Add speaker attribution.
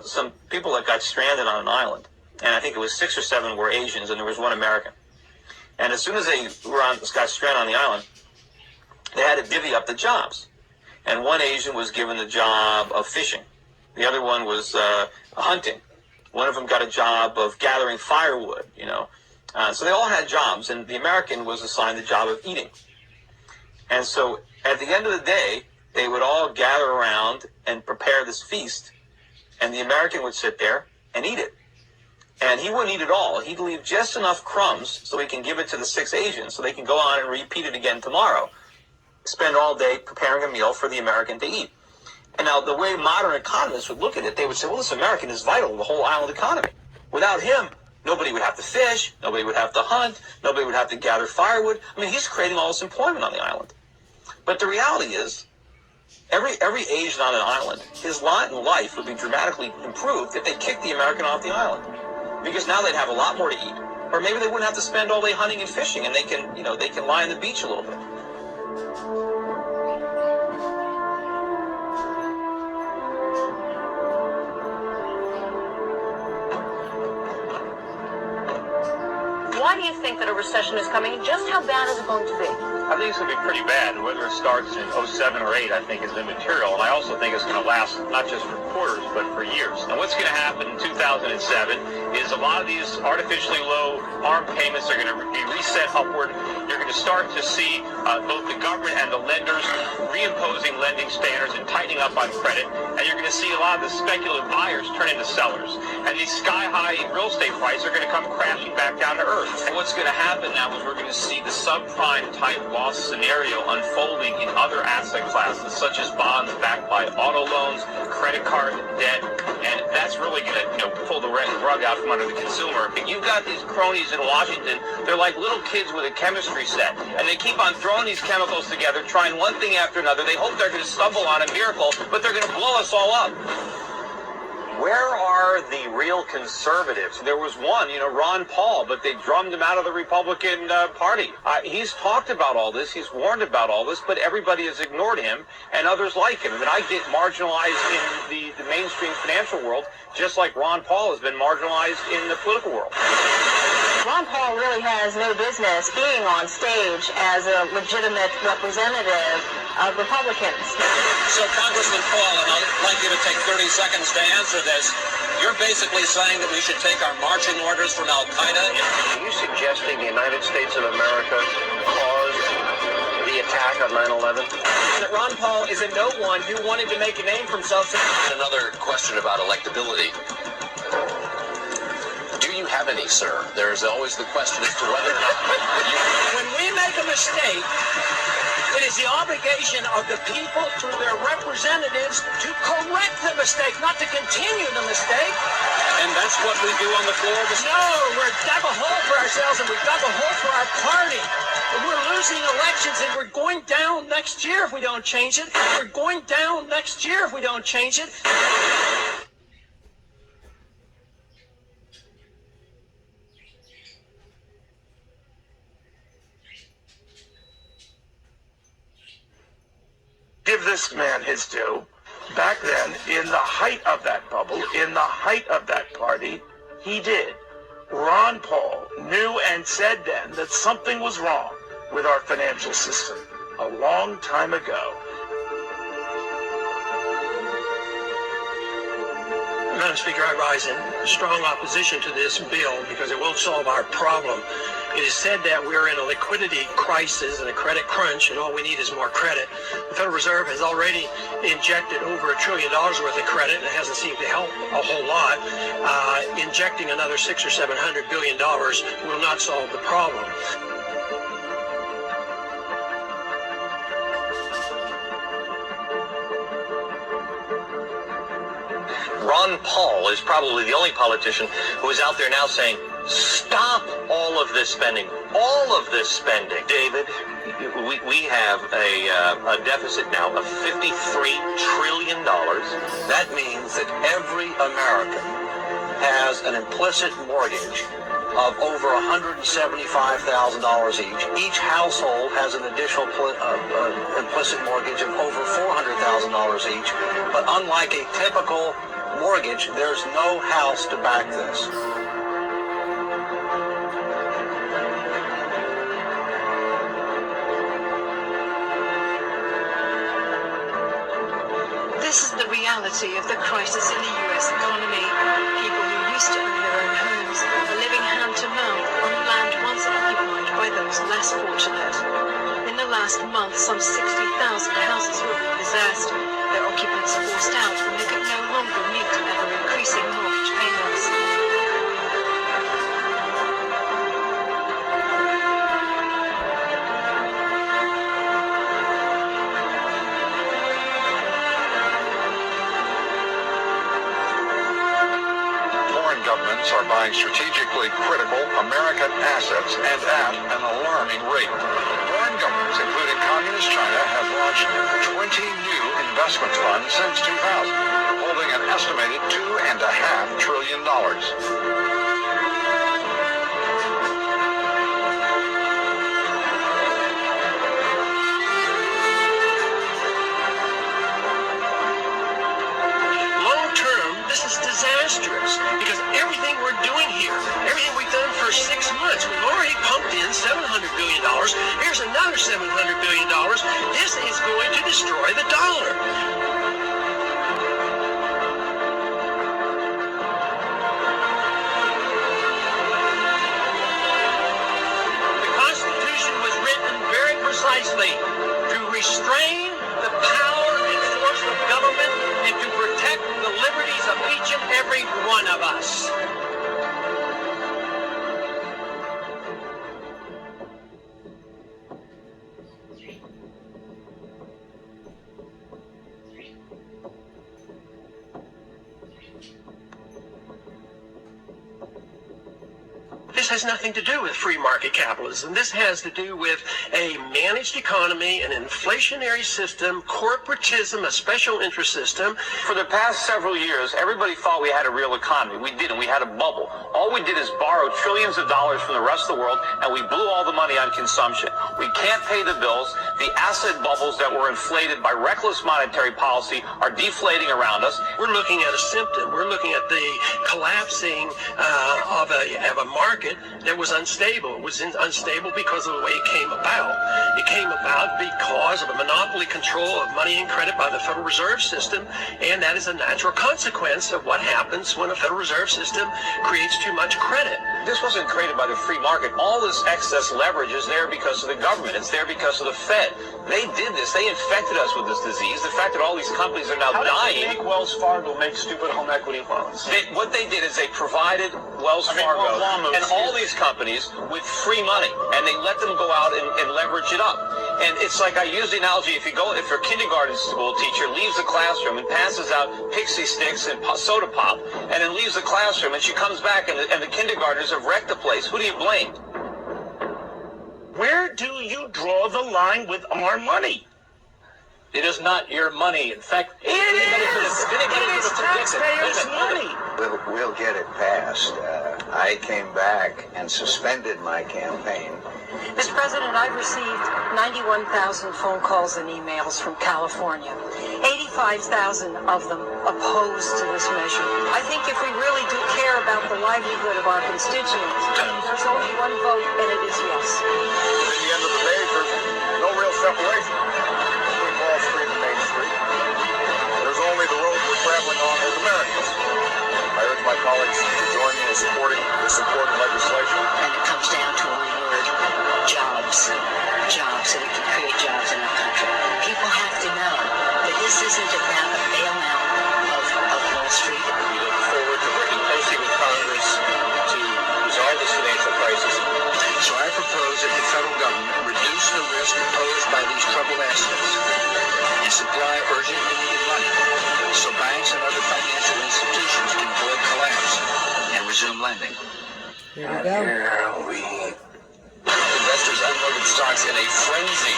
Speaker 1: some people that got stranded on an island, and I think it was 6 or 7 were Asians, and there was 1 American. And as soon as they got stranded on the island, they had to divvy up the jobs. And 1 Asian was given the job of fishing. The other one was hunting. One of them got a job of gathering firewood, So they all had jobs, and the American was assigned the job of eating. And so at the end of the day, they would all gather around and prepare this feast, and the American would sit there and eat it. And he wouldn't eat it all. He'd leave just enough crumbs so he can give it to the 6 Asians so they can go on and repeat it again tomorrow. Spend all day preparing a meal for the American to eat. And now the way modern economists would look at it, they would say, well, this American is vital to the whole island economy. Without him, nobody would have to fish, nobody would have to hunt, nobody would have to gather firewood. I mean, he's creating all this employment on the island. But the reality is, every Asian on an island, his lot in life would be dramatically improved if they kicked the American off the island. Because now they'd have a lot more to eat. Or maybe they wouldn't have to spend all day hunting and fishing, and they can lie on the beach a little bit.
Speaker 2: Why do you think that a recession is coming? Just how bad is it going to be?
Speaker 3: I think it's going to be pretty bad. Whether it starts in 07 or 8, I think, is immaterial. And I also think it's going to last not just for quarters, but for years. And what's going to happen in 2007 is a lot of these artificially low ARM payments are going to be reset upward. You're going to start to see both the government and the lenders reimposing lending standards and tightening up on credit. And you're going to see a lot of the speculative buyers turn into sellers. And these sky-high real estate prices are going to come crashing back down to earth. And what's going to happen now is we're going to see the subprime type loss scenario unfolding in other asset classes, such as bonds backed by auto loans, credit card debt, and that's really going to pull the rug out from under the consumer. You've got these cronies in Washington, they're like little kids with a chemistry set, and they keep on throwing these chemicals together, trying one thing after another. They hope they're going to stumble on a miracle, but they're going to blow us all up. Where are the real conservatives? There was one, Ron Paul, but they drummed him out of the Republican Party. He's talked about all this, he's warned about all this, but everybody has ignored him, and others like him. I mean, I get marginalized in the mainstream financial world, just like Ron Paul has been marginalized in the political world.
Speaker 2: Ron Paul really has no business being on stage as a legitimate representative of Republicans.
Speaker 4: So, Congressman Paul, and I'd like you to take 30 seconds to answer this. You're basically saying that we should take our marching orders from Al-Qaeda?
Speaker 3: Are you suggesting the United States of America caused the attack on 9/11?
Speaker 4: That Ron Paul is a no one who wanted to make a name for himself. Another question about electability. Do you have any, sir? There's always the question as to whether or not you... When we make a mistake, it is the obligation of the people through their representatives to correct the mistake, not to continue the mistake. And that's what we do on the floor of the... No, we're dug a hole for ourselves and we've dug a hole for our party. And we're losing elections and we're going down next year if we don't change it. We're going down next year if we don't change it.
Speaker 5: Give this man his due. Back then, in the height of that bubble, in the height of that party, he did. Ron Paul knew and said then that something was wrong with our financial system a long time ago.
Speaker 6: Madam Speaker, I rise in strong opposition to this bill because it won't solve our problem. It is said that we're in a liquidity crisis and a credit crunch, and all we need is more credit. The Federal Reserve has already injected over $1 trillion worth of credit, and it hasn't seemed to help a whole lot. Injecting another $600 or $700 billion will not solve the problem.
Speaker 3: Ron Paul is probably the only politician who is out there now saying, stop all of this spending, all of this spending. David, we have a deficit now of $53 trillion.
Speaker 4: That means that every American has an implicit mortgage of over $175,000 each. Each household has an additional implicit mortgage of over $400,000 each. But unlike a typical mortgage, there's no house to back this.
Speaker 7: This is the reality of the crisis in the U.S. economy. People who used to own their own homes are living hand-to-mouth on land once occupied by those less fortunate. In the last month, some 60,000 houses were repossessed, their occupants forced out when they could no longer meet ever-increasing mortgage payments.
Speaker 8: Governments are buying strategically critical American assets and at an alarming rate. Foreign governments, including Communist China, have launched 20 new investment funds since 2000, holding an estimated $2.5 trillion.
Speaker 6: Disastrous, because everything we're doing here, everything we've done for 6 months, we've already pumped in $700 billion. Here's another $700 billion. This is going to destroy the dollar. The Constitution was written very precisely to restrain the power and force of government and to protect the liberties of each and every one of us. This has nothing to do with free market capitalism. This has to do with a managed economy, an inflationary system, corporatism, a special interest system.
Speaker 1: For the past several years, everybody thought we had a real economy. We didn't. We had a bubble. All we did is borrow trillions of dollars from the rest of the world, and we blew all the money on consumption. We can't pay the bills. The asset bubbles that were inflated by reckless monetary policy are deflating around us.
Speaker 6: We're looking at a symptom. We're looking at the collapsing of a market that was unstable. It was unstable because of the way it came about. It came about because of a monopoly control of money and credit by the Federal Reserve System, and that is a natural consequence of what happens when a Federal Reserve System creates too much credit.
Speaker 1: This wasn't created by the free market. All this excess leverage is there because of the government. It's there because of the Fed. They did this. They infected us with this disease. The fact that all these companies are now dying.
Speaker 5: How did they make Wells Fargo make stupid home equity loans?
Speaker 1: What they did is they provided Wells Fargo and all these companies with free money, and they let them go out and leverage it up. And it's like, I use the analogy, if your kindergarten school teacher leaves the classroom and passes out pixie sticks and soda pop, and then leaves the classroom, and she comes back and the kindergartners have wrecked the place, who do you blame?
Speaker 5: Where do you draw the line with our money?
Speaker 4: It is not your money. In fact,
Speaker 5: It is taxpayers' money.
Speaker 9: We'll get it passed. I came back and suspended my campaign.
Speaker 7: Mr. President, I've received 91,000 phone calls and emails from California. 85,000 of them opposed to this measure. I think if we really do care about the livelihood of our constituents, there's only one vote, and it is yes.
Speaker 8: At the end of the day, there's no real separation between Wall Street and Main Street. There's only the road we're traveling on as Americans. I urge my colleagues to join me in supporting this important legislation.
Speaker 10: And it comes down to one word: jobs. Jobs, so we can create jobs in our country. People have to know that this isn't about a bailout of Wall Street.
Speaker 4: we look forward to working closely with Congress to resolve this financial crisis.
Speaker 9: So I propose that the federal government reduce the risk posed by these troubled assets and supply urgently needed money so banks and other financial institutions can avoid collapse and resume lending.
Speaker 11: There we go.
Speaker 4: Investors unloaded stocks in a frenzy